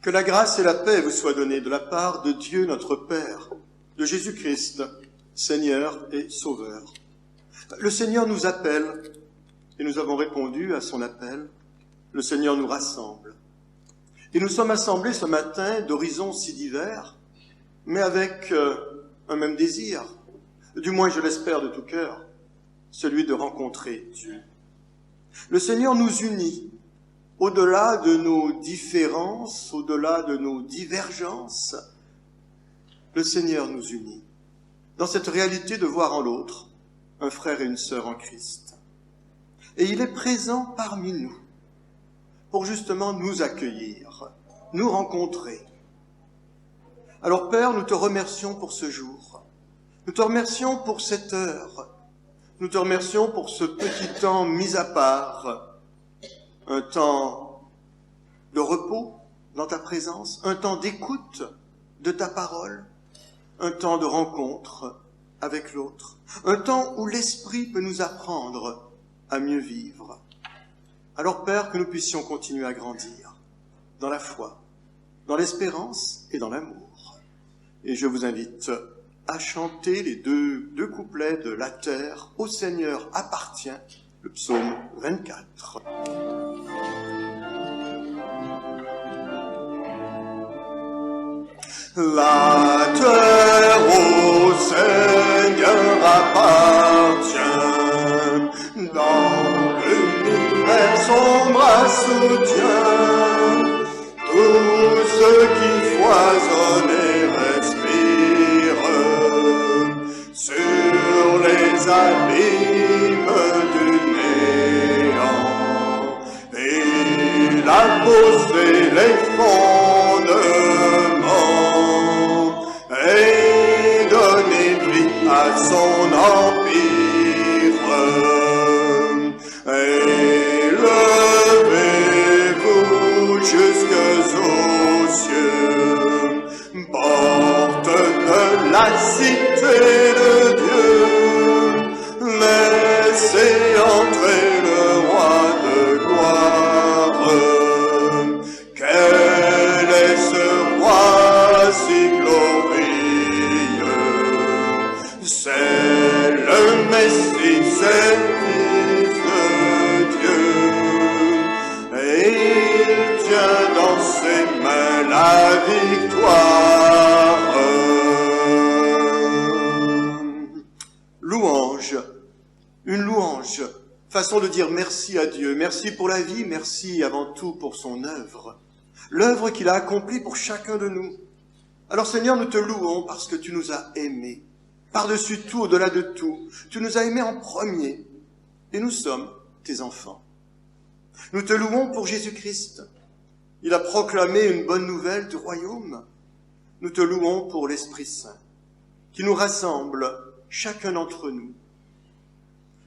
Que la grâce et la paix vous soient données de la part de Dieu notre Père, de Jésus-Christ, Seigneur et Sauveur. Le Seigneur nous appelle et nous avons répondu à son appel. Le Seigneur nous rassemble. Et nous sommes assemblés ce matin d'horizons si divers, mais avec un même désir, du moins je l'espère de tout cœur, celui de rencontrer Dieu. Le Seigneur nous unit. Au-delà de nos différences, au-delà de nos divergences, le Seigneur nous unit dans cette réalité de voir en l'autre un frère et une sœur en Christ. Et il est présent parmi nous pour justement nous accueillir, nous rencontrer. Alors Père, nous te remercions pour ce jour. Nous te remercions pour cette heure. Nous te remercions pour ce petit temps mis à part, un temps de repos dans ta présence, un temps d'écoute de ta parole, un temps de rencontre avec l'autre, un temps où l'Esprit peut nous apprendre à mieux vivre. Alors Père, que nous puissions continuer à grandir dans la foi, dans l'espérance et dans l'amour. Et je vous invite à chanter les deux couplets de La terre au Seigneur appartient, le psaume 24. La terre au Seigneur appartient, dans l'univers son bras soutient, tout ce qui foisonne et respire, sur les abîmes du néant, il a posé les fondements, et donner vie à son empire. Élevez-vous jusque aux cieux, porte de la cité de Dieu, laissez entrer le roi de gloire. Quel est ce roi si glorieux? C'est le Messie, c'est le Fils de Dieu, et il tient dans ses mains la victoire. Louange, une louange, façon de dire merci à Dieu, merci pour la vie, merci avant tout pour son œuvre, l'œuvre qu'il a accomplie pour chacun de nous. Alors Seigneur, nous te louons parce que tu nous as aimés, par-dessus tout, au-delà de tout. Tu nous as aimés en premier, et nous sommes tes enfants. Nous te louons pour Jésus-Christ. Il a proclamé une bonne nouvelle du royaume. Nous te louons pour l'Esprit Saint, qui nous rassemble, chacun d'entre nous,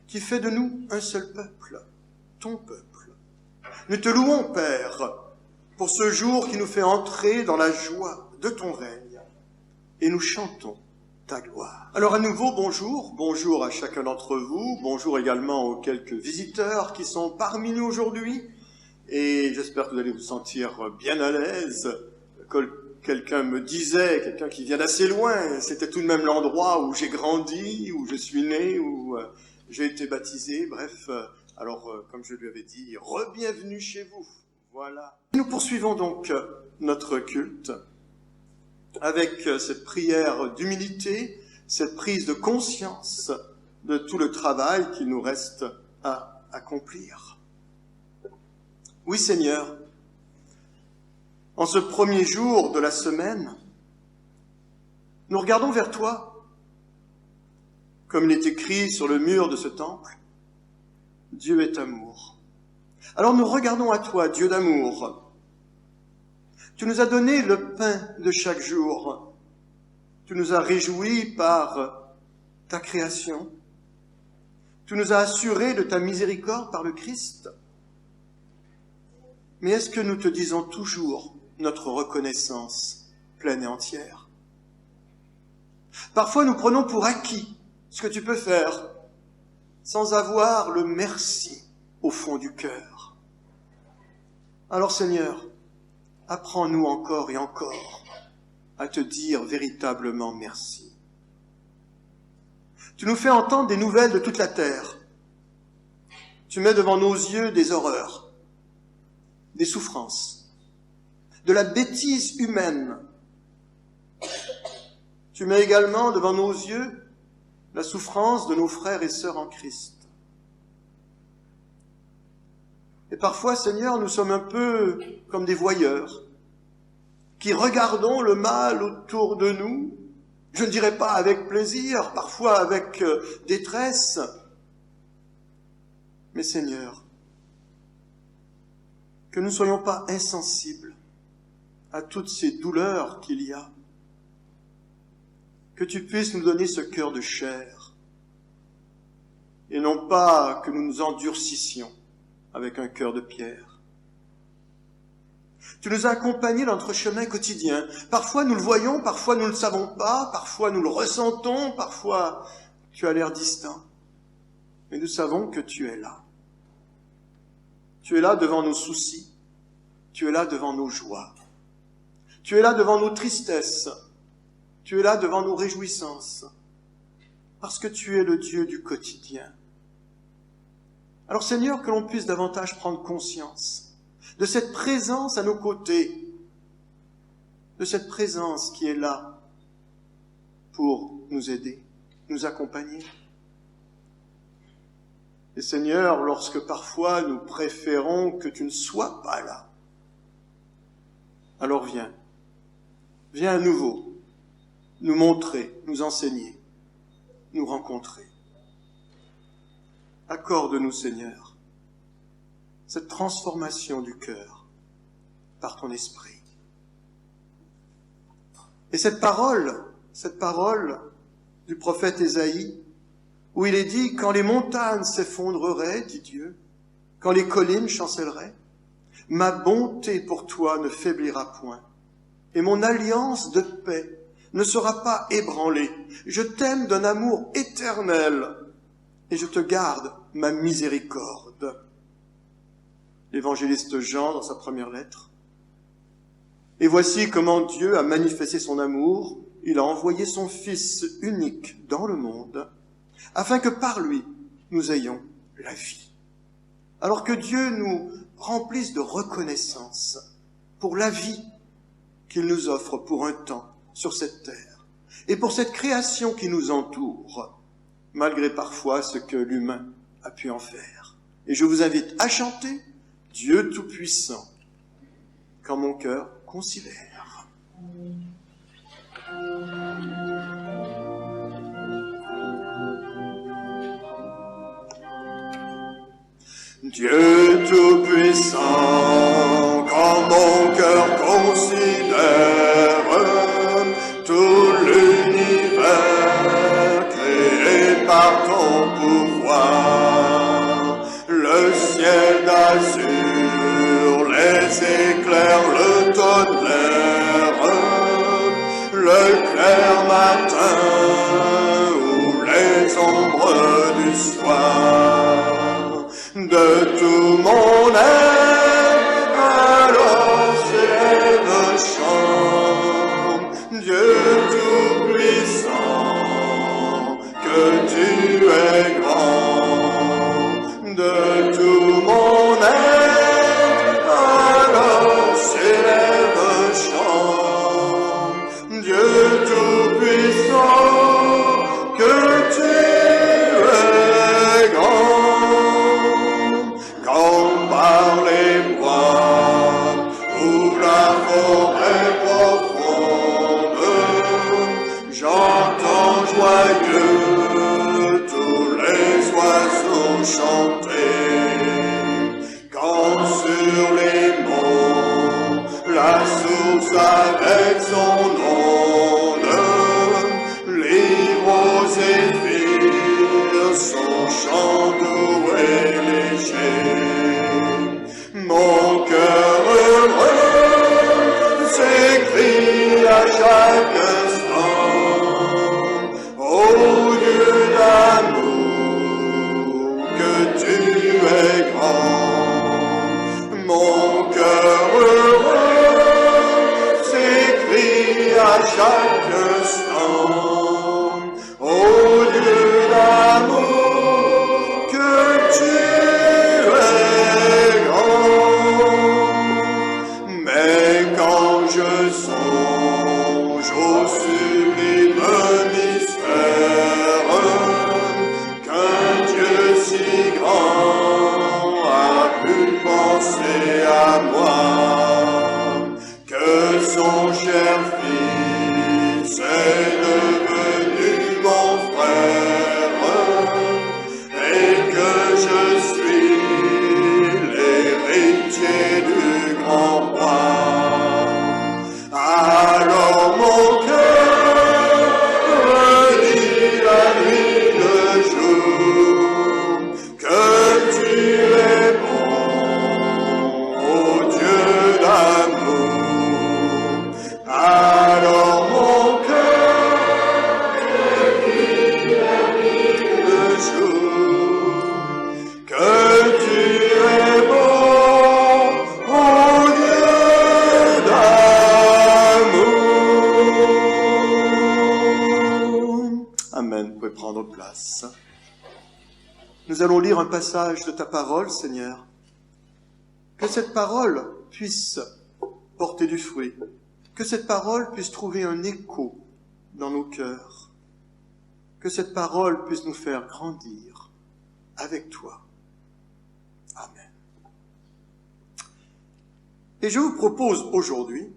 qui fait de nous un seul peuple, ton peuple. Nous te louons, Père, pour ce jour qui nous fait entrer dans la joie de ton règne, et nous chantons ta gloire. Alors à nouveau, bonjour à chacun d'entre vous, bonjour également aux quelques visiteurs qui sont parmi nous aujourd'hui, et j'espère que vous allez vous sentir bien à l'aise. Quelqu'un me disait, quelqu'un qui vient d'assez loin, c'était tout de même l'endroit où j'ai grandi, où je suis né, où j'ai été baptisé, bref, alors comme je lui avais dit, re-bienvenue chez vous, voilà. Nous poursuivons donc notre culte avec cette prière d'humilité, cette prise de conscience de tout le travail qu'il nous reste à accomplir. Oui Seigneur, en ce premier jour de la semaine, nous regardons vers toi, comme il est écrit sur le mur de ce temple, Dieu est amour. Alors nous regardons à toi, Dieu d'amour. Tu nous as donné le pain de chaque jour. Tu nous as réjouis par ta création. Tu nous as assurés de ta miséricorde par le Christ. Mais est-ce que nous te disons toujours notre reconnaissance pleine et entière? Parfois nous prenons pour acquis ce que tu peux faire sans avoir le merci au fond du cœur. Alors Seigneur, apprends-nous encore et encore à te dire véritablement merci. Tu nous fais entendre des nouvelles de toute la terre. Tu mets devant nos yeux des horreurs, des souffrances, de la bêtise humaine. Tu mets également devant nos yeux la souffrance de nos frères et sœurs en Christ. Et parfois, Seigneur, nous sommes un peu comme des voyeurs qui regardons le mal autour de nous, je ne dirais pas avec plaisir, parfois avec détresse, mais Seigneur, que nous ne soyons pas insensibles à toutes ces douleurs qu'il y a, que tu puisses nous donner ce cœur de chair, et non pas que nous nous endurcissions avec un cœur de pierre. Tu nous as accompagnés dans notre chemin quotidien. Parfois nous le voyons, parfois nous ne le savons pas, parfois nous le ressentons, parfois tu as l'air distant. Mais nous savons que tu es là. Tu es là devant nos soucis, tu es là devant nos joies, tu es là devant nos tristesses, tu es là devant nos réjouissances, parce que tu es le Dieu du quotidien. Alors Seigneur, que l'on puisse davantage prendre conscience de cette présence à nos côtés, de cette présence qui est là pour nous aider, nous accompagner. Et Seigneur, lorsque parfois nous préférons que tu ne sois pas là, alors viens à nouveau nous montrer, nous enseigner, nous rencontrer. Accorde-nous, Seigneur, cette transformation du cœur par ton esprit. Et cette parole du prophète Ésaïe, où il est dit « Quand les montagnes s'effondreraient, dit Dieu, quand les collines chancelleraient, ma bonté pour toi ne faiblira point, et mon alliance de paix ne sera pas ébranlée. Je t'aime d'un amour éternel, et je te garde ma miséricorde. » L'évangéliste Jean dans sa première lettre. Et voici comment Dieu a manifesté son amour. Il a envoyé son Fils unique dans le monde, afin que par lui, nous ayons la vie. Alors que Dieu nous remplisse de reconnaissance pour la vie qu'il nous offre pour un temps sur cette terre, et pour cette création qui nous entoure, malgré parfois ce que l'humain a pu en faire. Et je vous invite à chanter Dieu Tout-Puissant, quand mon cœur considère. Dieu Tout-Puissant, quand mon cœur considère tout l'univers créé par ton pouvoir, le ciel d'azur, les éclairs, le tonnerre, le clair matin ou les ombres du soir, de tout mon être, alors s'élève un chant, Dieu Tout-Puissant, que tu es grand, de tout mon être, alors s'élève un chant, Dieu Tout-Puissant, que tu es grand, quand par les bois ou la forêt profonde, j'entends joyeux tous les oiseaux chanter, quand sur les monts la source avec son onde livre aux zéphyrs son chant doux et léger. Mon cœur heureux s'écrie à chaque instant, ô Dieu d'amour, que tu es grand. Mon cœur heureux chaque instant. Ô Dieu d'amour, que tu es grand. Mais quand je songe au sublime mystère qu'un Dieu si grand a pu penser à moi, que son cher Fils est devenu mon frère, et que je suis l'héritier du grand roi. Alors mon cœur redit la nuit le jour que tu es bon, ô Dieu d'amour. Alors mon cœur redit la nuit le jour que tu es bon, ô Dieu d'amour. Amen. Vous pouvez prendre place. Nous allons lire un passage de ta parole, Seigneur. Que cette parole puisse porter du fruit. Que cette parole puisse trouver un écho dans nos cœurs. Que cette parole puisse nous faire grandir avec toi. Amen. Et je vous propose aujourd'hui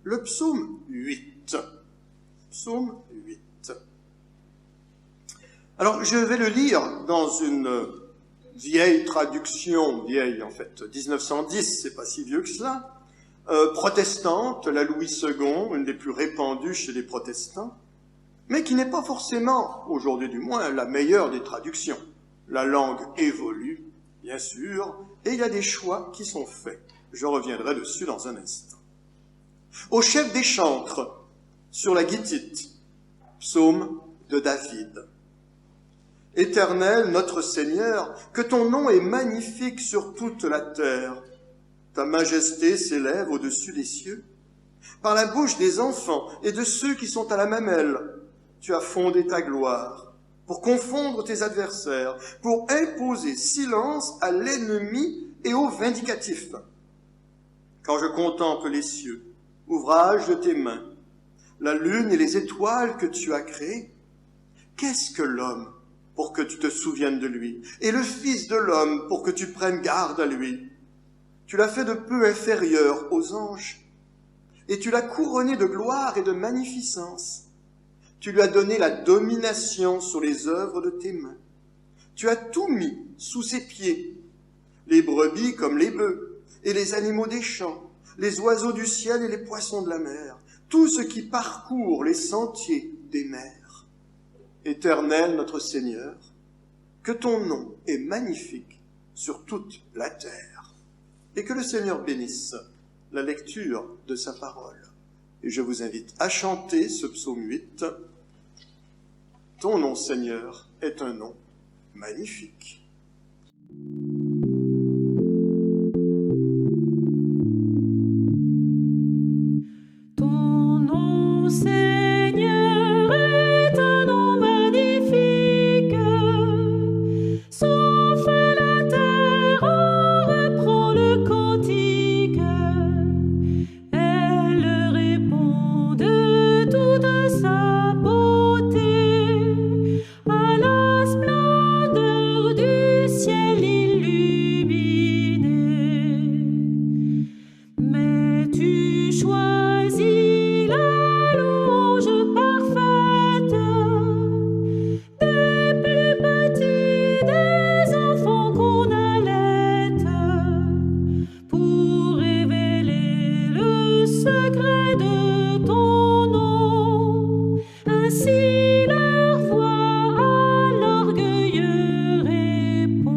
le psaume 8. Psaume 8. Alors, je vais le lire dans une vieille traduction, vieille en fait, 1910, c'est pas si vieux que cela, protestante, la Louis II, une des plus répandues chez les protestants, mais qui n'est pas forcément, aujourd'hui du moins, la meilleure des traductions. La langue évolue, bien sûr, et il y a des choix qui sont faits. Je reviendrai dessus dans un instant. Au chef des chantres, sur la guitite, psaume de David. Éternel, notre Seigneur, que ton nom est magnifique sur toute la terre. Ta majesté s'élève au-dessus des cieux. Par la bouche des enfants et de ceux qui sont à la mamelle, tu as fondé ta gloire, pour confondre tes adversaires, pour imposer silence à l'ennemi et aux vindicatifs. Quand je contemple les cieux, ouvrage de tes mains, la lune et les étoiles que tu as créées, qu'est-ce que l'homme pour que tu te souviennes de lui, et le Fils de l'homme pour que tu prennes garde à lui? Tu l'as fait de peu inférieur aux anges, et tu l'as couronné de gloire et de magnificence. Tu lui as donné la domination sur les œuvres de tes mains. Tu as tout mis sous ses pieds, les brebis comme les bœufs, et les animaux des champs, les oiseaux du ciel et les poissons de la mer, tout ce qui parcourt les sentiers des mers. Éternel notre Seigneur, que ton nom est magnifique sur toute la terre, et que le Seigneur bénisse la lecture de sa parole. Et je vous invite à chanter ce psaume 8. Ton nom, Seigneur, est un nom magnifique. Ton nom, Seigneur, est un nom magnifique. Souffle la terre, en reprend le cantique. Elle répond de toute sa beauté à la splendeur du ciel illuminé. Mais tu choisis la louange parfaite des plus petits, des enfants qu'on allaite, pour révéler le secret de ton nom. Ainsi leur voix à l'orgueilleux répond.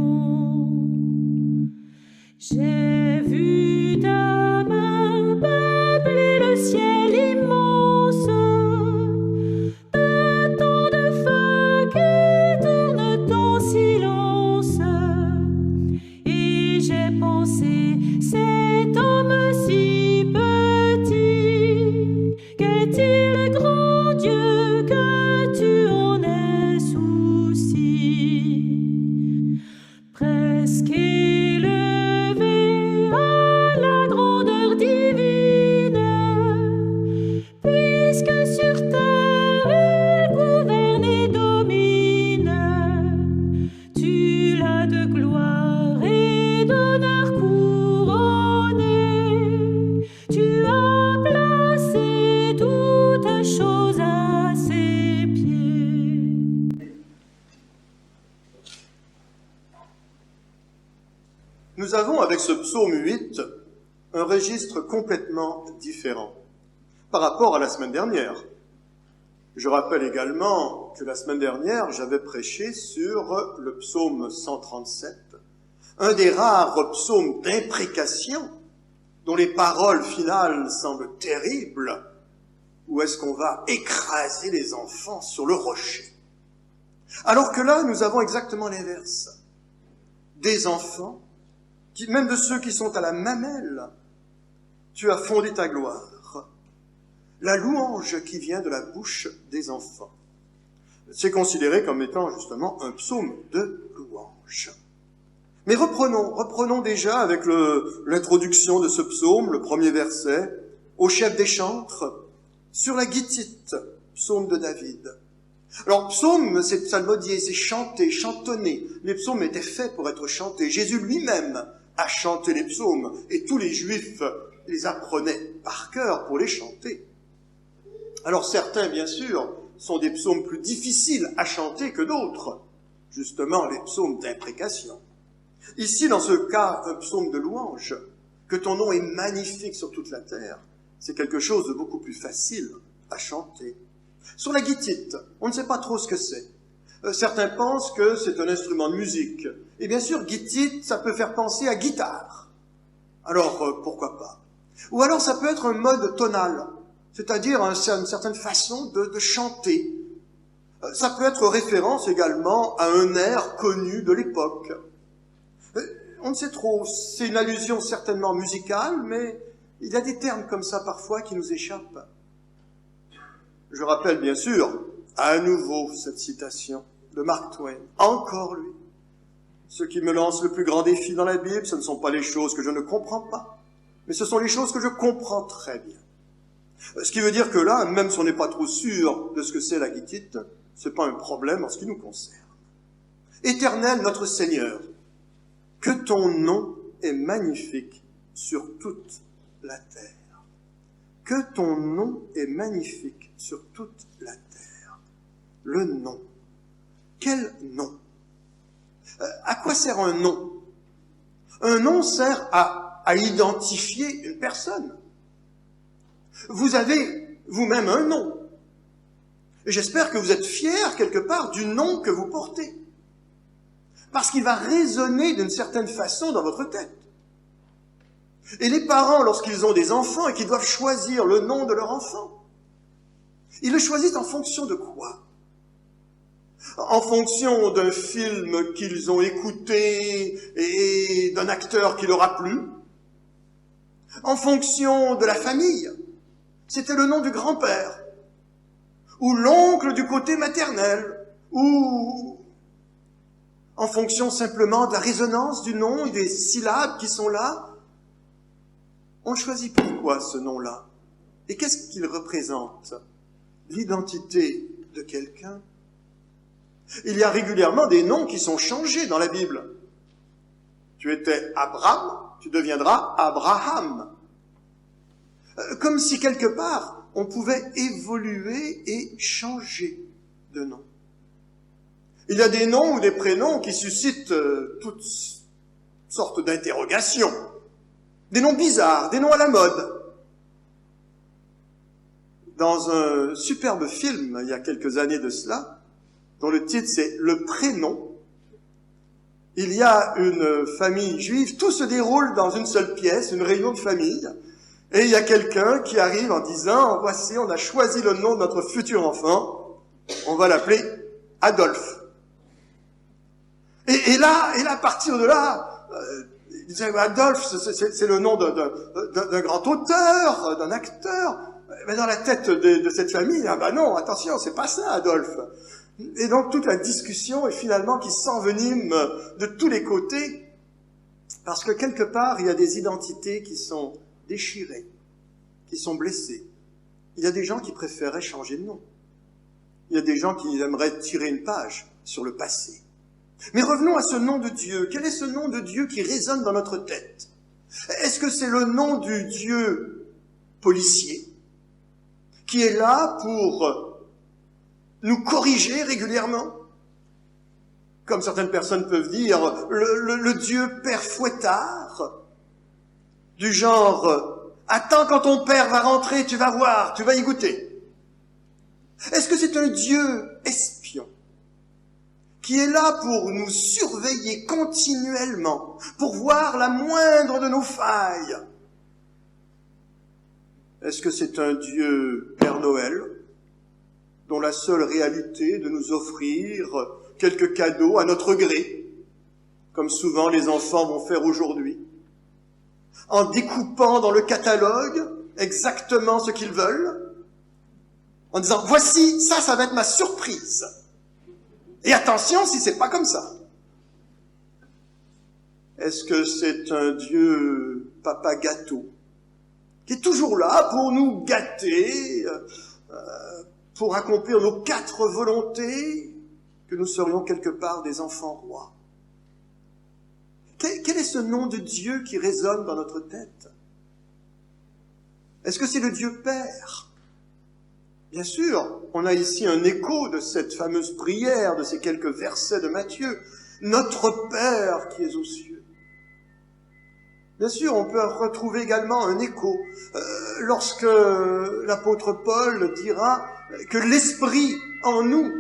J'ai vu ta main peupler le ciel immense, de tant de feux qui tournent en silence. Et j'ai pensé, cet homme si petit, qu'est-il avons avec ce psaume 8 un registre complètement différent par rapport à la semaine dernière. Je rappelle également que la semaine dernière, j'avais prêché sur le psaume 137, un des rares psaumes d'imprécation dont les paroles finales semblent terribles. Où est-ce qu'on va écraser les enfants sur le rocher? Alors que là, nous avons exactement l'inverse. Des enfants, même de ceux qui sont à la mamelle, tu as fondé ta gloire. La louange qui vient de la bouche des enfants. C'est considéré comme étant justement un psaume de louange. Mais reprenons déjà avec l'introduction de ce psaume, le premier verset, au chef des chantres, sur la guitite, psaume de David. Alors, psaume, c'est psalmodier, c'est chanter, chantonner. Les psaumes étaient faits pour être chantés. Jésus lui-même a chanté les psaumes, et tous les Juifs les apprenaient par cœur pour les chanter. Alors, certains, bien sûr, sont des psaumes plus difficiles à chanter que d'autres. Justement, les psaumes d'imprécation. Ici, dans ce cas, un psaume de louange, que ton nom est magnifique sur toute la terre, c'est quelque chose de beaucoup plus facile à chanter. Sur la guitite, on ne sait pas trop ce que c'est. Certains pensent que c'est un instrument de musique. Et bien sûr, guitite, ça peut faire penser à guitare. Alors, pourquoi pas? Ou alors, ça peut être un mode tonal, c'est-à-dire une certaine façon de chanter. Ça peut être référence également à un air connu de l'époque. On ne sait trop, c'est une allusion certainement musicale, mais il y a des termes comme ça parfois qui nous échappent. Je rappelle bien sûr, à nouveau, cette citation de Mark Twain. Encore lui. Ce qui me lance le plus grand défi dans la Bible, ce ne sont pas les choses que je ne comprends pas, mais ce sont les choses que je comprends très bien. Ce qui veut dire que là, même si on n'est pas trop sûr de ce que c'est la guitite, ce n'est pas un problème en ce qui nous concerne. Éternel notre Seigneur, que ton nom est magnifique sur toute la terre. Que ton nom est magnifique sur toute la terre. Le nom. Quel nom? À quoi sert un nom? Un nom sert à identifier une personne. Vous avez vous-même un nom. Et j'espère que vous êtes fiers quelque part du nom que vous portez. Parce qu'il va résonner d'une certaine façon dans votre tête. Et les parents, lorsqu'ils ont des enfants et qu'ils doivent choisir le nom de leur enfant, ils le choisissent en fonction de quoi? En fonction d'un film qu'ils ont écouté et d'un acteur qui leur a plu? En fonction de la famille? C'était le nom du grand-père, ou l'oncle du côté maternel, ou en fonction simplement de la résonance du nom et des syllabes qui sont là? On choisit pourquoi ce nom-là? Et qu'est-ce qu'il représente? L'identité de quelqu'un? Il y a régulièrement des noms qui sont changés dans la Bible. Tu étais Abraham, tu deviendras Abraham. Comme si quelque part, on pouvait évoluer et changer de nom. Il y a des noms ou des prénoms qui suscitent toutes sortes d'interrogations. Des noms bizarres, des noms à la mode. Dans un superbe film, il y a quelques années de cela, dont le titre c'est « Le prénom », il y a une famille juive, tout se déroule dans une seule pièce, une réunion de famille, et il y a quelqu'un qui arrive en disant « Voici, on a choisi le nom de notre futur enfant, on va l'appeler Adolphe ». Et là, à partir de là, il disait, Adolphe, c'est le nom d'un grand auteur, d'un acteur. Mais dans la tête de cette famille, ah ben non, attention, c'est pas ça, Adolphe. Et donc toute la discussion est finalement qui s'envenime de tous les côtés, parce que quelque part, il y a des identités qui sont déchirées, qui sont blessées. Il y a des gens qui préféraient changer de nom. Il y a des gens qui aimeraient tirer une page sur le passé. Mais revenons à ce nom de Dieu. Quel est ce nom de Dieu qui résonne dans notre tête? Est-ce que c'est le nom du Dieu policier qui est là pour nous corriger régulièrement? comme certaines personnes peuvent dire, le Dieu père fouettard, du genre « Attends quand ton père va rentrer, tu vas voir, tu vas y goûter ». Est-ce que c'est un Dieu espion qui est là pour nous surveiller continuellement, pour voir la moindre de nos failles? Est-ce que c'est un Dieu Père Noël, dont la seule réalité est de nous offrir quelques cadeaux à notre gré, comme souvent les enfants vont faire aujourd'hui, en découpant dans le catalogue exactement ce qu'ils veulent, en disant « Voici, ça va être ma surprise. Et attention si c'est pas comme ça. » Est-ce que c'est un Dieu papa gâteau, qui est toujours là pour nous gâter, pour accomplir nos 4 volontés, que nous serions quelque part des enfants rois? Quel est ce nom de Dieu qui résonne dans notre tête? Est-ce que c'est le Dieu Père? Bien sûr, on a ici un écho de cette fameuse prière, de ces quelques versets de Matthieu. Notre Père qui es aux cieux. Bien sûr, on peut retrouver également un écho lorsque l'apôtre Paul dira que l'Esprit en nous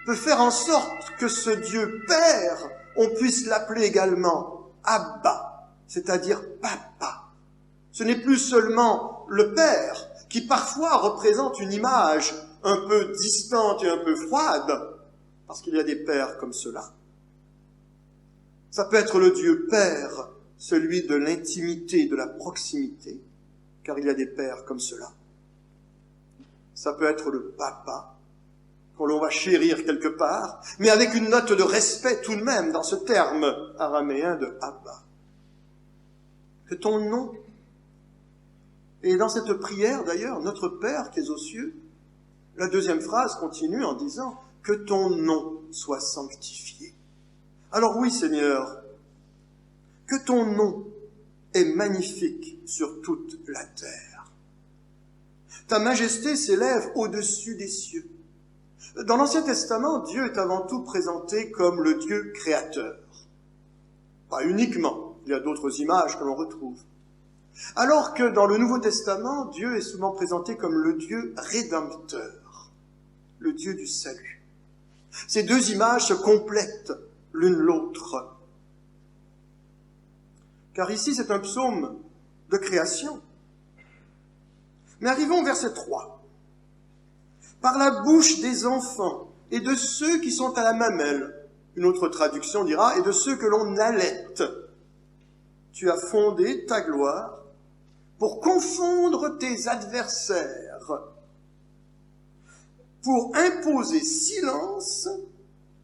peut faire en sorte que ce Dieu Père, on puisse l'appeler également Abba, c'est-à-dire Papa. Ce n'est plus seulement le Père, qui parfois représente une image un peu distante et un peu froide, parce qu'il y a des pères comme cela. Ça peut être le Dieu Père, celui de l'intimité, de la proximité, car il y a des pères comme cela. Ça peut être le Papa, qu'on l'on va chérir quelque part, mais avec une note de respect tout de même dans ce terme araméen de Abba. Que ton nom, et dans cette prière d'ailleurs, notre Père qui est aux cieux, la deuxième phrase continue en disant « Que ton nom soit sanctifié ». Alors oui Seigneur, que ton nom est magnifique sur toute la terre. Ta majesté s'élève au-dessus des cieux. Dans l'Ancien Testament, Dieu est avant tout présenté comme le Dieu créateur. Pas uniquement, il y a d'autres images que l'on retrouve. Alors que dans le Nouveau Testament, Dieu est souvent présenté comme le Dieu rédempteur, le Dieu du salut. Ces deux images se complètent l'une l'autre. Car ici, c'est un psaume de création. Mais arrivons au verset 3. Par la bouche des enfants et de ceux qui sont à la mamelle, une autre traduction dira, et de ceux que l'on allaite, tu as fondé ta gloire pour confondre tes adversaires, pour imposer silence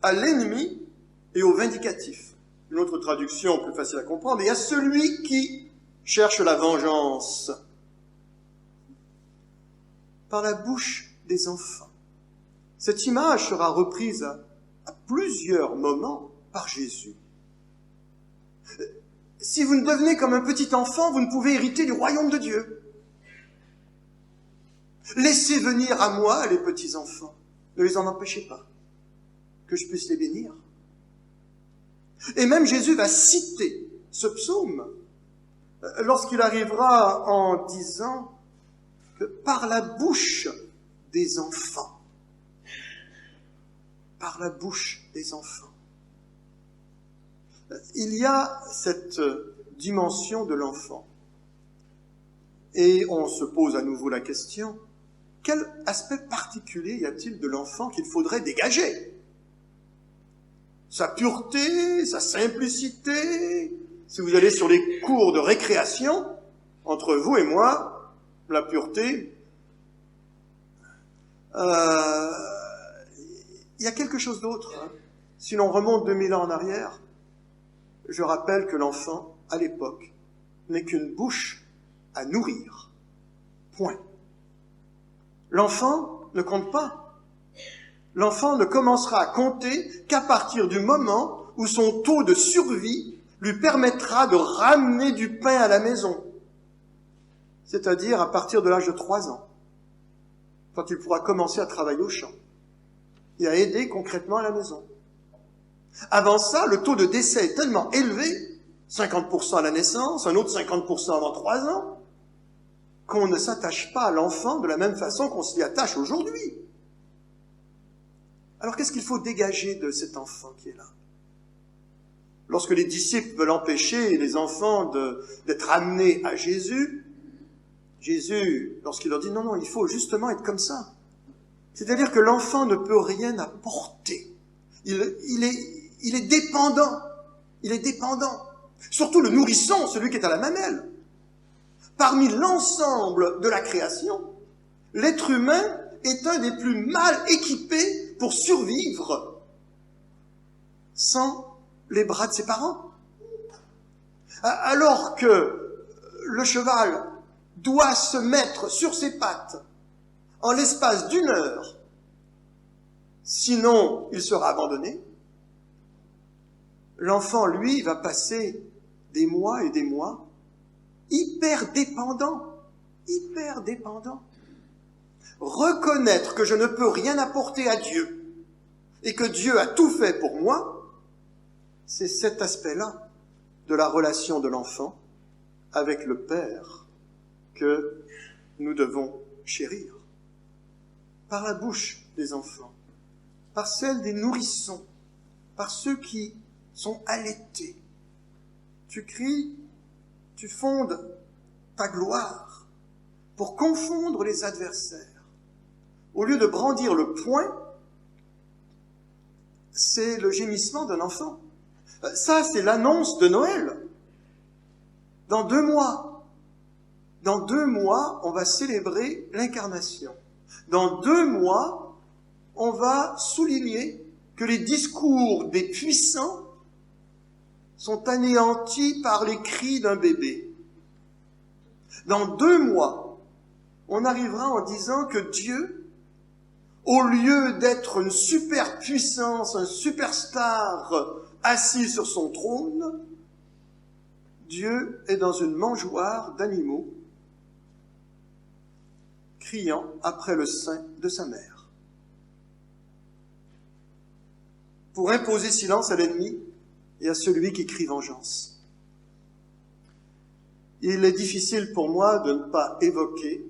à l'ennemi et au vindicatif. Une autre traduction plus facile à comprendre, et à celui qui cherche la vengeance. Par la bouche des enfants. Cette image sera reprise à plusieurs moments par Jésus. Si vous ne devenez comme un petit enfant, vous ne pouvez hériter du royaume de Dieu. Laissez venir à moi les petits enfants. Ne les en empêchez pas, que je puisse les bénir. Et même Jésus va citer ce psaume lorsqu'il arrivera en disant que par la bouche des enfants, par la bouche des enfants, il y a cette dimension de l'enfant. Et on se pose à nouveau la question, quel aspect particulier y a-t-il de l'enfant qu'il faudrait dégager? Sa pureté, sa simplicité. Si vous allez sur les cours de récréation, entre vous et moi, la pureté, il y a quelque chose d'autre. Si l'on remonte 2000 ans en arrière, je rappelle que l'enfant, à l'époque, n'est qu'une bouche à nourrir. Point. L'enfant ne compte pas. L'enfant ne commencera à compter qu'à partir du moment où son taux de survie lui permettra de ramener du pain à la maison. C'est-à-dire à partir de l'âge de 3 ans, quand il pourra commencer à travailler au champ et à aider concrètement à la maison. Avant ça, le taux de décès est tellement élevé, 50% à la naissance, un autre 50% avant 3 ans, qu'on ne s'attache pas à l'enfant de la même façon qu'on s'y attache aujourd'hui. Alors qu'est-ce qu'il faut dégager de cet enfant qui est là? Lorsque les disciples veulent empêcher les enfants d'être amenés à Jésus, lorsqu'il leur dit non, il faut justement être comme ça. C'est-à-dire que l'enfant ne peut rien apporter. Il est dépendant. Il est dépendant. Surtout le nourrisson, celui qui est à la mamelle. Parmi l'ensemble de la création, l'être humain est un des plus mal équipés pour survivre sans les bras de ses parents. Alors que le cheval doit se mettre sur ses pattes en l'espace d'1 heure, sinon il sera abandonné, l'enfant, lui, va passer des mois et des mois hyper dépendant. Reconnaître que je ne peux rien apporter à Dieu et que Dieu a tout fait pour moi, c'est cet aspect-là de la relation de l'enfant avec le Père que nous devons chérir. Par la bouche des enfants, par celle des nourrissons, par ceux qui sont allaités. Tu cries, tu fondes ta gloire pour confondre les adversaires. Au lieu de brandir le poing, c'est le gémissement d'un enfant. Ça, c'est l'annonce de Noël. Dans 2 mois, on va célébrer l'incarnation. Dans 2 mois, on va souligner que les discours des puissants sont anéantis par les cris d'un bébé. Dans 2 mois, on arrivera en disant que Dieu, au lieu d'être une superpuissance, un superstar assis sur son trône, Dieu est dans une mangeoire d'animaux, criant après le sein de sa mère. Pour imposer silence à l'ennemi et à celui qui crie vengeance. Il est difficile pour moi de ne pas évoquer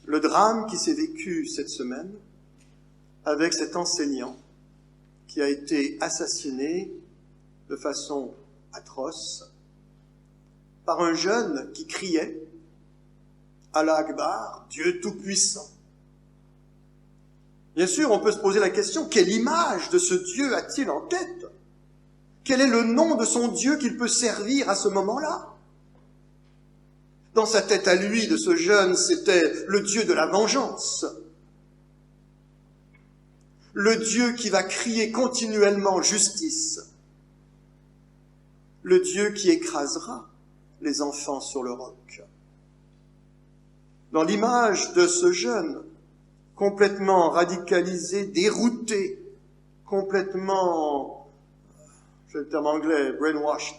le drame qui s'est vécu cette semaine avec cet enseignant qui a été assassiné de façon atroce par un jeune qui criait « Allah Akbar, Dieu Tout-Puissant ». Bien sûr, on peut se poser la question, quelle image de ce Dieu a-t-il en tête? Quel est le nom de son Dieu qu'il peut servir à ce moment-là? Dans sa tête à lui, de ce jeune, c'était le Dieu de la vengeance. Le Dieu qui va crier continuellement justice. Le Dieu qui écrasera les enfants sur le roc. Dans l'image de ce jeune, complètement radicalisé, dérouté, complètement, j'ai le terme anglais, brainwashed,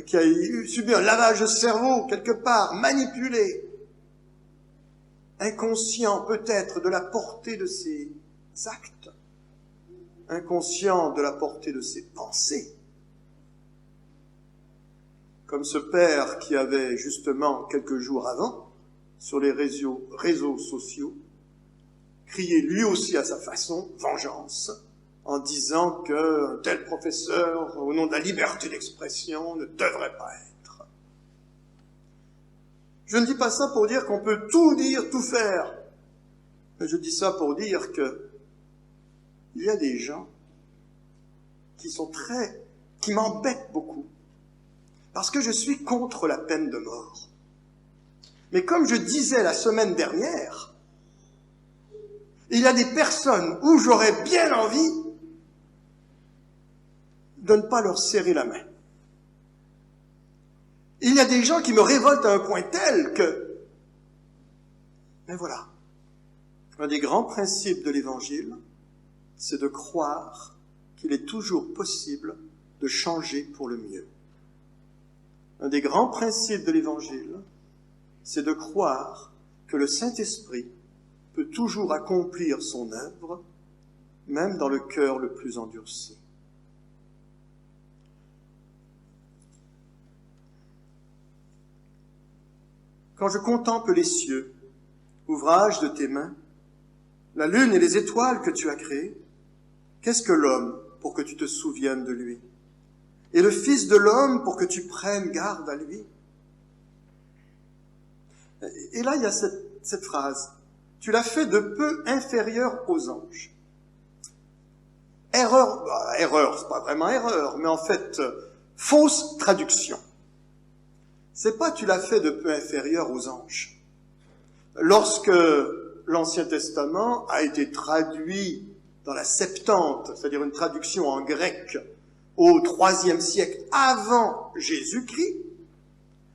qui a subi un lavage de cerveau quelque part, manipulé, inconscient peut-être de la portée de ses actes, inconscient de la portée de ses pensées. Comme ce père qui avait justement quelques jours avant, sur les réseaux sociaux, crié lui aussi à sa façon, vengeance, en disant qu'un tel professeur, au nom de la liberté d'expression, ne devrait pas être. Je ne dis pas ça pour dire qu'on peut tout dire, tout faire. Mais je dis ça pour dire que il y a des gens qui m'embêtent beaucoup, parce que je suis contre la peine de mort. Mais comme je disais la semaine dernière, il y a des personnes où j'aurais bien envie de ne pas leur serrer la main. Il y a des gens qui me révoltent à un point tel que... Mais voilà, un des grands principes de l'Évangile, c'est de croire qu'il est toujours possible de changer pour le mieux. Un des grands principes de l'Évangile, c'est de croire que le Saint-Esprit peut toujours accomplir son œuvre, même dans le cœur le plus endurci. quand je contemple les cieux, ouvrage de tes mains, la lune et les étoiles que tu as créées, qu'est-ce que l'homme pour que tu te souviennes de lui? Et le Fils de l'homme pour que tu prennes garde à lui? Et là, il y a cette phrase. Tu l'as fait de peu inférieur aux anges. Erreur, c'est pas vraiment erreur, mais en fait, fausse traduction. C'est pas tu l'as fait de peu inférieur aux anges. Lorsque l'Ancien Testament a été traduit dans la Septante, c'est-à-dire une traduction en grec au IIIe siècle avant Jésus-Christ,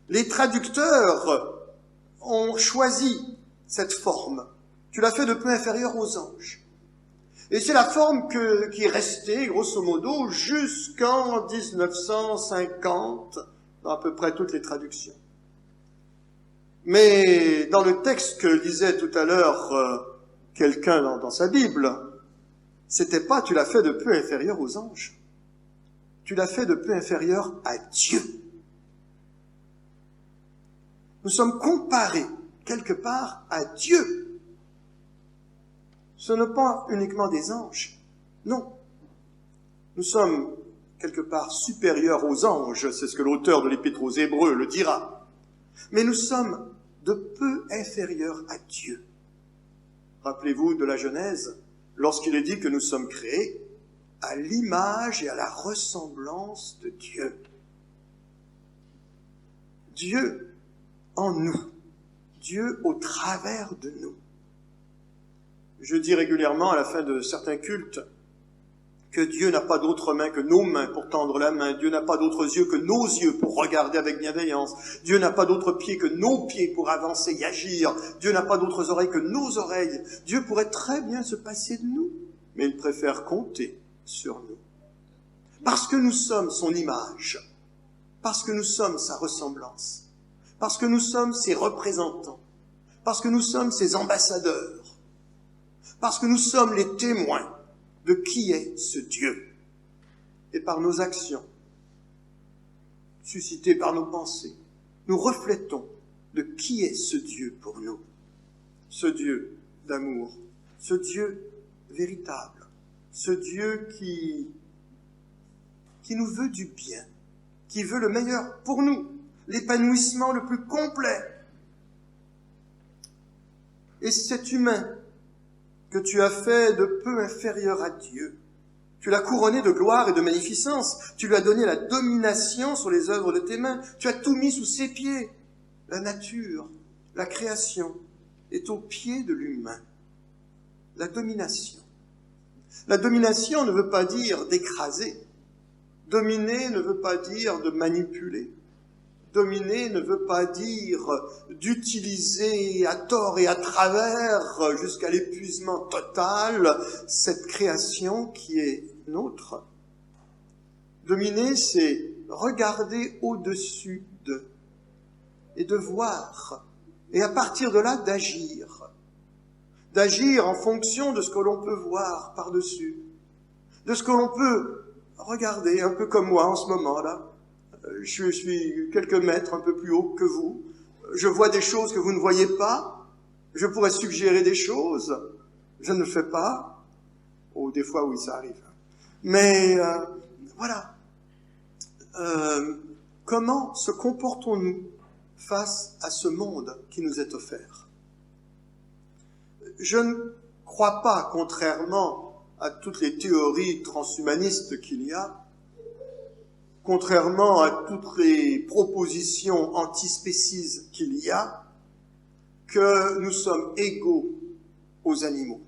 les traducteurs ont choisi cette forme. Tu l'as fait de peu inférieur aux anges. Et c'est la forme qui est restée, grosso modo, jusqu'en 1950, dans à peu près toutes les traductions. Mais dans le texte que lisait tout à l'heure quelqu'un dans sa Bible, c'était pas « tu l'as fait de peu inférieur aux anges ». Tu l'as fait de peu inférieur à Dieu. Nous sommes comparés, quelque part, à Dieu. Ce n'est pas uniquement des anges. Non. Nous sommes, quelque part, supérieurs aux anges. C'est ce que l'auteur de l'Épître aux Hébreux le dira. Mais nous sommes de peu inférieurs à Dieu. Rappelez-vous de la Genèse, lorsqu'il est dit que nous sommes créés à l'image et à la ressemblance de Dieu. Dieu en nous, Dieu au travers de nous. Je dis régulièrement à la fin de certains cultes que Dieu n'a pas d'autre main que nos mains pour tendre la main. Dieu n'a pas d'autres yeux que nos yeux pour regarder avec bienveillance. Dieu n'a pas d'autres pieds que nos pieds pour avancer et agir. Dieu n'a pas d'autres oreilles que nos oreilles. Dieu pourrait très bien se passer de nous, mais il préfère compter sur nous. Parce que nous sommes son image, parce que nous sommes sa ressemblance, parce que nous sommes ses représentants, parce que nous sommes ses ambassadeurs, parce que nous sommes les témoins de qui est ce Dieu. Et par nos actions, suscitées par nos pensées, nous reflétons de qui est ce Dieu pour nous. Ce Dieu d'amour, ce Dieu véritable, ce Dieu qui nous veut du bien, qui veut le meilleur pour nous, l'épanouissement le plus complet. Et cet humain que tu as fait de peu inférieur à Dieu, tu l'as couronné de gloire et de magnificence, tu lui as donné la domination sur les œuvres de tes mains, tu as tout mis sous ses pieds. La nature, la création est aux pieds de l'humain. La domination. La domination ne veut pas dire d'écraser. Dominer ne veut pas dire de manipuler. Dominer ne veut pas dire d'utiliser à tort et à travers jusqu'à l'épuisement total cette création qui est nôtre. Dominer, c'est regarder au-dessus d'eux et de voir, et à partir de là d'agir. D'agir en fonction de ce que l'on peut voir par-dessus, de ce que l'on peut regarder, un peu comme moi en ce moment-là. Je suis quelques mètres un peu plus haut que vous. Je vois des choses que vous ne voyez pas. Je pourrais suggérer des choses. Je ne le fais pas. Oh, des fois, oui, ça arrive. Mais voilà. Comment se comportons-nous face à ce monde qui nous est offert? Je ne crois pas, contrairement à toutes les théories transhumanistes qu'il y a, contrairement à toutes les propositions antispécistes qu'il y a, que nous sommes égaux aux animaux.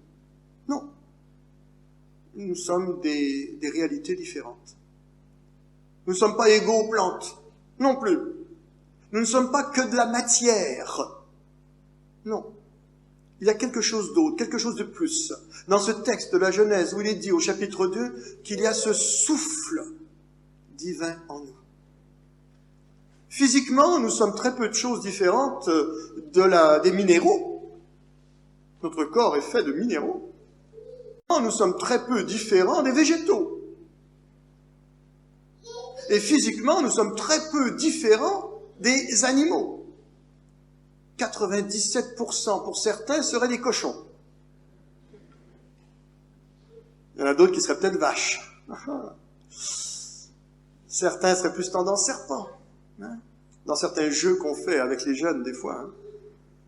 Non. Nous sommes des réalités différentes. Nous ne sommes pas égaux aux plantes, non plus. Nous ne sommes pas que de la matière. Non. Il y a quelque chose d'autre, quelque chose de plus. Dans ce texte de la Genèse, où il est dit au chapitre 2 qu'il y a ce souffle divin en nous. Physiquement, nous sommes très peu de choses différentes des minéraux. Notre corps est fait de minéraux. Nous sommes très peu différents des végétaux. Et physiquement, nous sommes très peu différents des animaux. 97% pour certains seraient des cochons. Il y en a d'autres qui seraient peut-être vaches. Certains seraient plus tendance serpent. Dans certains jeux qu'on fait avec les jeunes, des fois.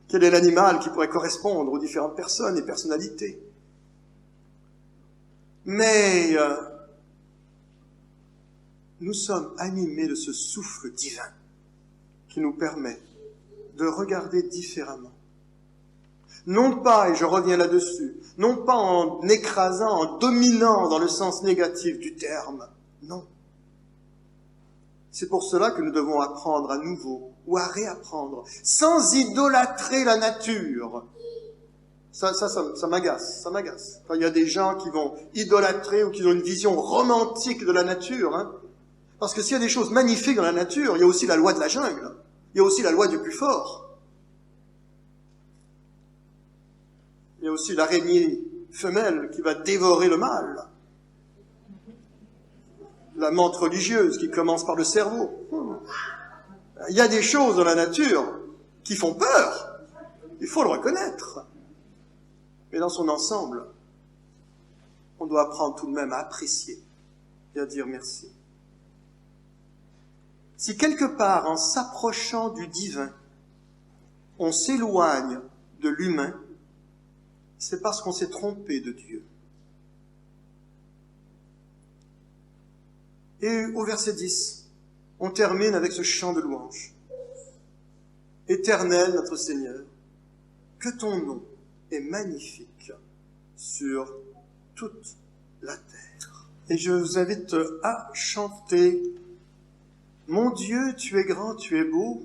Quel est l'animal qui pourrait correspondre aux différentes personnes et personnalités? Mais nous sommes animés de ce souffle divin qui nous permet de regarder différemment. Non pas, et je reviens là-dessus, non pas en écrasant, en dominant dans le sens négatif du terme, non. C'est pour cela que nous devons apprendre à nouveau, ou à réapprendre, sans idolâtrer la nature. Ça m'agace. Quand il y a des gens qui vont idolâtrer ou qui ont une vision romantique de la nature, parce que s'il y a des choses magnifiques dans la nature, il y a aussi la loi de la jungle, il y a aussi la loi du plus fort. Il y a aussi l'araignée femelle qui va dévorer le mâle. La menthe religieuse qui commence par le cerveau. Il y a des choses dans la nature qui font peur. Il faut le reconnaître. Mais dans son ensemble, on doit apprendre tout de même à apprécier et à dire merci. Si quelque part, en s'approchant du divin, on s'éloigne de l'humain, c'est parce qu'on s'est trompé de Dieu. Et au verset 10, on termine avec ce chant de louange. Éternel, notre Seigneur, que ton nom est magnifique sur toute la terre. Et je vous invite à chanter « Mon Dieu, tu es grand, tu es beau ».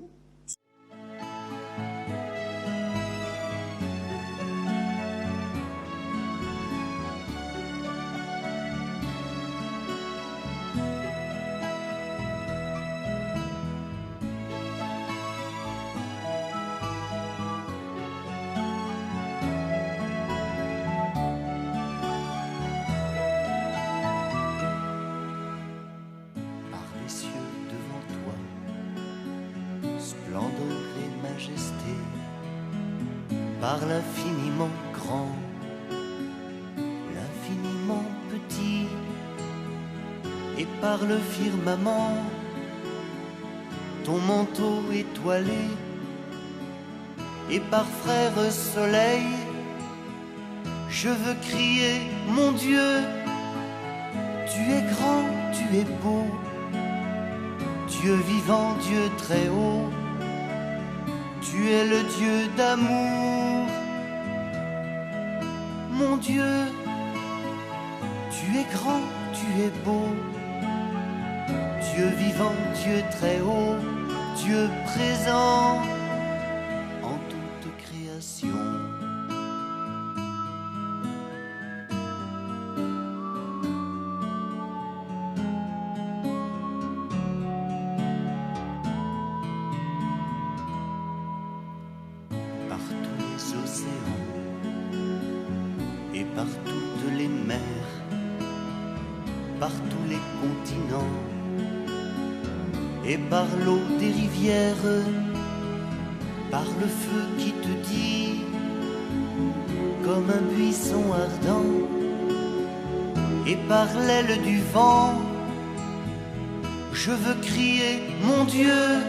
Par l'infiniment grand, l'infiniment petit, et par le firmament, ton manteau étoilé, et par frère soleil, je veux crier, mon Dieu, tu es grand, tu es beau, Dieu vivant, Dieu très haut, tu es le Dieu d'amour. Mon Dieu, tu es grand, tu es beau, Dieu vivant, Dieu très haut, Dieu présent en toute création. Par tous les océans et par toutes les mers, par tous les continents et par l'eau des rivières, par le feu qui te dit comme un buisson ardent, et par l'aile du vent, je veux crier, mon Dieu,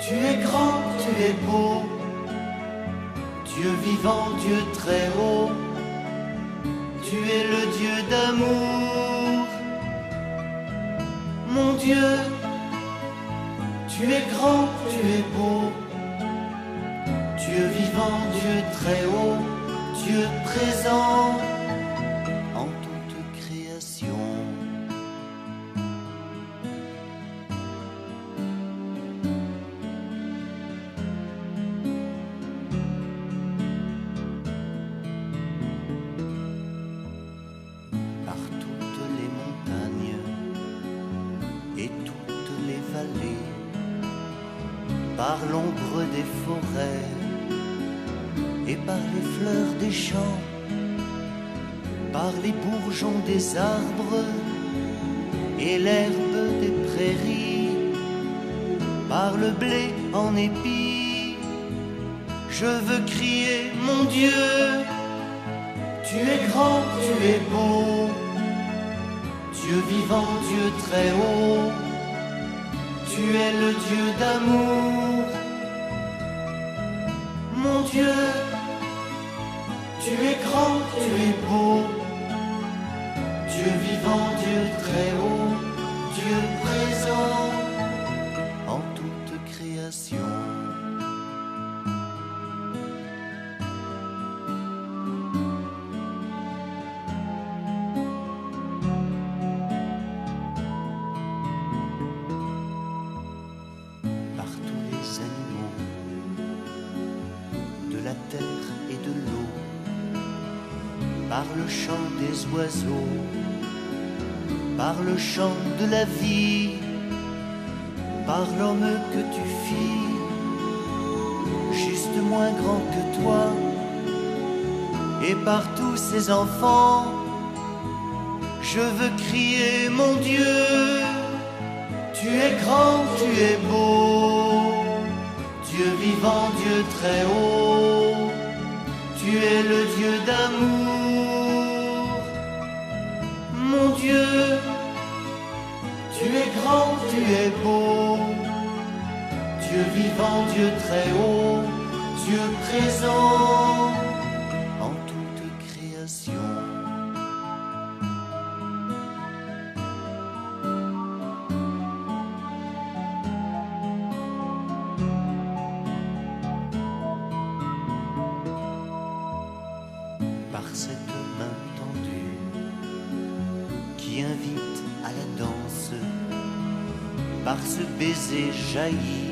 tu es grand, tu es beau, Dieu vivant, Dieu très haut, tu es le Dieu d'amour. Mon Dieu, tu es grand, tu es beau, Dieu vivant, Dieu très haut, Dieu présent en toute création. Par toutes les montagnes et toutes les vallées, par l'ombre des forêts et par les fleurs des champs, par les bourgeons des arbres et l'herbe des prairies, par le blé en épis Je veux crier, mon Dieu, tu es grand, tu es beau, Dieu vivant, Dieu très haut, tu es le Dieu d'amour. Mon Dieu, tu es grand, tu es beau, Dieu vivant, Dieu très haut, Dieu présent en toute création. Par tous les animaux de la terre et de l'eau, par le chant des oiseaux, par le chant de la vie, par l'homme que tu fis, juste moins grand que toi, et par tous ces enfants, je veux crier, mon Dieu, tu es grand, tu es beau, Dieu vivant, Dieu très haut, tu es le Dieu d'amour. Mon Dieu, tu es grand, tu es beau, Dieu vivant, Dieu très haut, Dieu présent en toute création. Par cette main tendue qui invite à la danse, par ce baiser jailli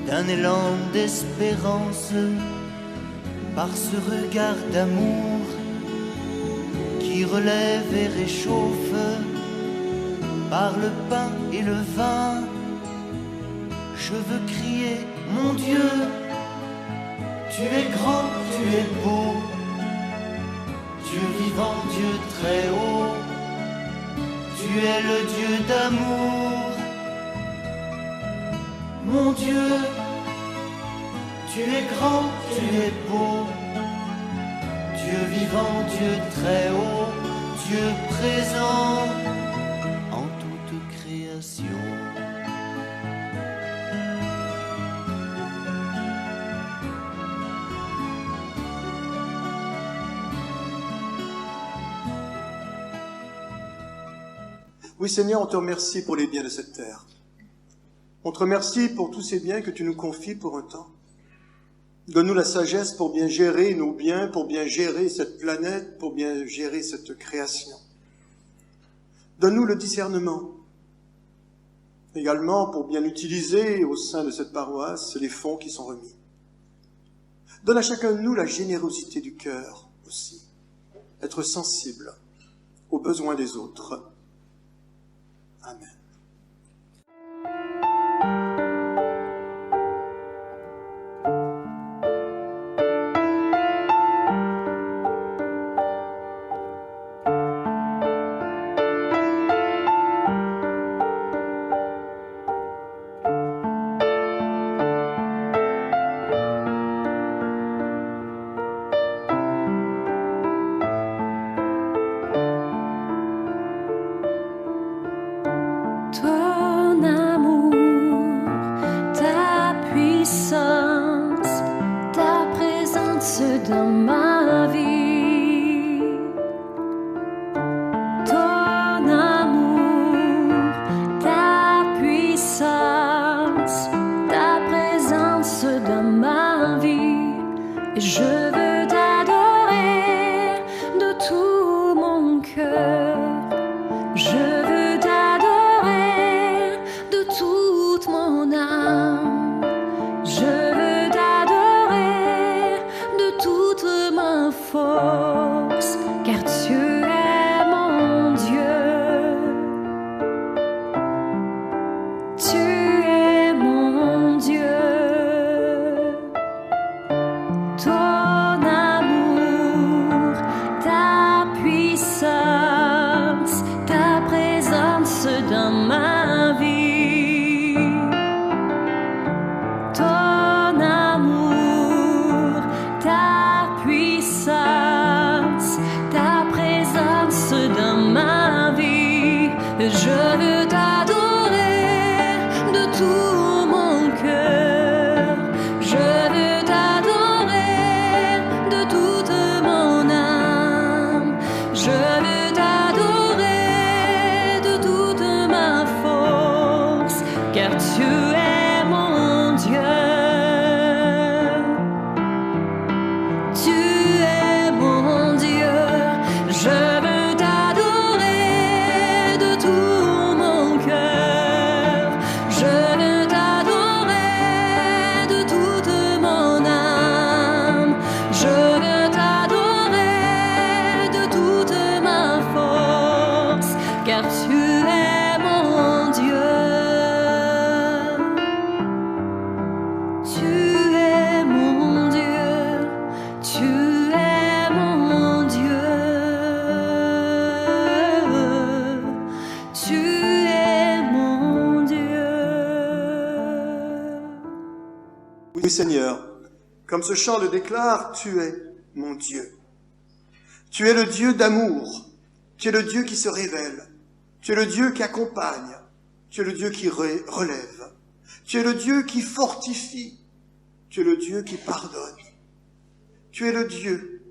d'un élan d'espérance, par ce regard d'amour qui relève et réchauffe, par le pain et le vin, je veux crier, mon Dieu, tu es grand, tu es beau, Dieu vivant, Dieu très haut, tu es le Dieu d'amour. Mon Dieu, tu es grand, tu es beau, Dieu vivant, Dieu très haut, Dieu présent en toute création. Oui Seigneur, on te remercie pour les biens de cette terre. On te remercie pour tous ces biens que tu nous confies pour un temps. Donne-nous la sagesse pour bien gérer nos biens, pour bien gérer cette planète, pour bien gérer cette création. Donne-nous le discernement, également pour bien utiliser au sein de cette paroisse les fonds qui sont remis. Donne à chacun de nous la générosité du cœur aussi, être sensible aux besoins des autres. Amen. Ton amour, ta puissance, ta présence dans ma vie. Ton amour, ta puissance, ta présence dans ma vie. Je veux t'adorer de tout mon cœur. Je veux t'adorer de toute mon âme. Je veux t'adorer de toute ma force, car tu es mon Dieu. Tu es mon Dieu. Ton amour, ta puissance, ta présence dans ma vie. Ton amour, Seigneur, comme ce chant le déclare, tu es mon Dieu. Tu es le Dieu d'amour. Tu es le Dieu qui se révèle. Tu es le Dieu qui accompagne. Tu es le Dieu qui relève. Tu es le Dieu qui fortifie. Tu es le Dieu qui pardonne. Tu es le Dieu.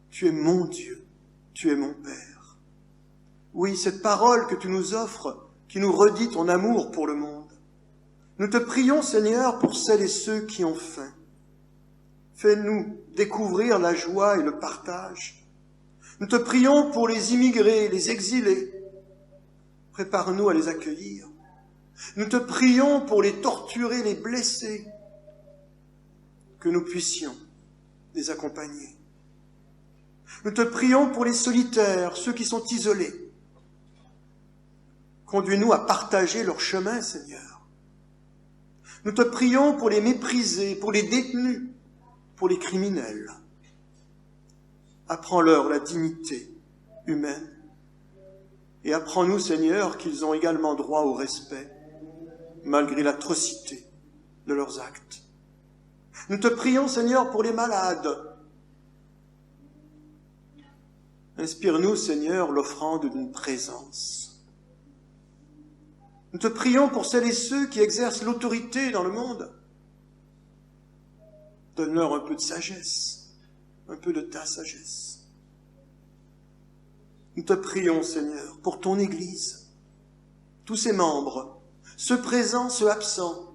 Tu es mon Dieu. Tu es mon Père. Oui, cette parole que tu nous offres, qui nous redit ton amour pour le monde. Nous te prions, Seigneur, pour celles et ceux qui ont faim. Fais-nous découvrir la joie et le partage. Nous te prions pour les immigrés, les exilés. Prépare-nous à les accueillir. Nous te prions pour les torturés, les blessés, que nous puissions les accompagner. Nous te prions pour les solitaires, ceux qui sont isolés. Conduis-nous à partager leur chemin, Seigneur. Nous te prions pour les méprisés, pour les détenus, pour les criminels. Apprends-leur la dignité humaine et apprends-nous, Seigneur, qu'ils ont également droit au respect, malgré l'atrocité de leurs actes. Nous te prions, Seigneur, pour les malades. Inspire-nous, Seigneur, l'offrande d'une présence. Nous te prions pour celles et ceux qui exercent l'autorité dans le monde. Donne-leur un peu de sagesse, un peu de ta sagesse. Nous te prions, Seigneur, pour ton Église, tous ses membres, ceux présents, ceux absents,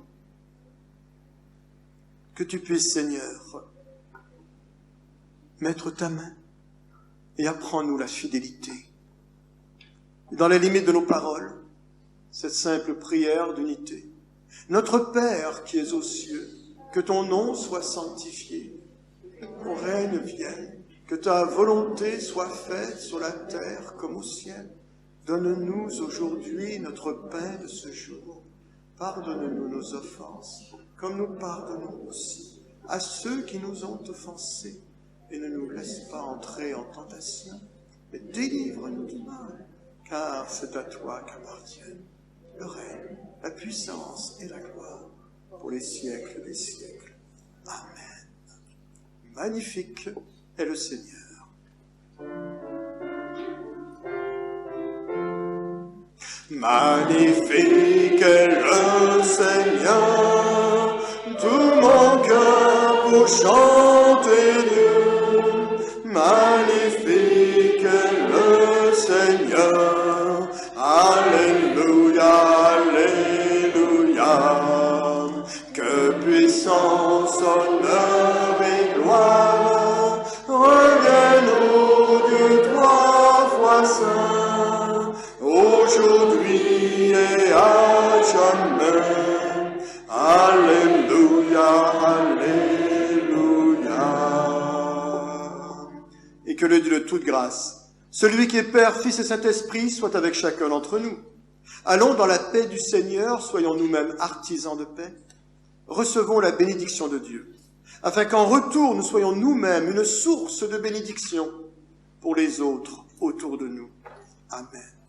que tu puisses, Seigneur, mettre ta main et apprends-nous la fidélité. Et dans les limites de nos paroles, cette simple prière d'unité. Notre Père qui es aux cieux, que ton nom soit sanctifié, que ton règne vienne, que ta volonté soit faite sur la terre comme au ciel. Donne-nous aujourd'hui notre pain de ce jour. Pardonne-nous nos offenses, comme nous pardonnons aussi à ceux qui nous ont offensés. Et ne nous laisse pas entrer en tentation, mais délivre-nous du mal, car c'est à toi qu'appartiennent le règne, la puissance et la gloire pour les siècles des siècles. Amen. Magnifique est le Seigneur. Magnifique est le Seigneur, tout mon cœur pour chanter Dieu. Magnifique est le Seigneur, Alléluia, Alléluia. Que puissance, honneur et gloire reviennent au Dieu trois fois saint, aujourd'hui et à jamais. Alléluia, Alléluia. Et que le Dieu de toute grâce, celui qui est Père, Fils et Saint-Esprit, soit avec chacun d'entre nous. Allons dans la paix du Seigneur, soyons nous-mêmes artisans de paix. Recevons la bénédiction de Dieu, afin qu'en retour nous soyons nous-mêmes une source de bénédiction pour les autres autour de nous. Amen.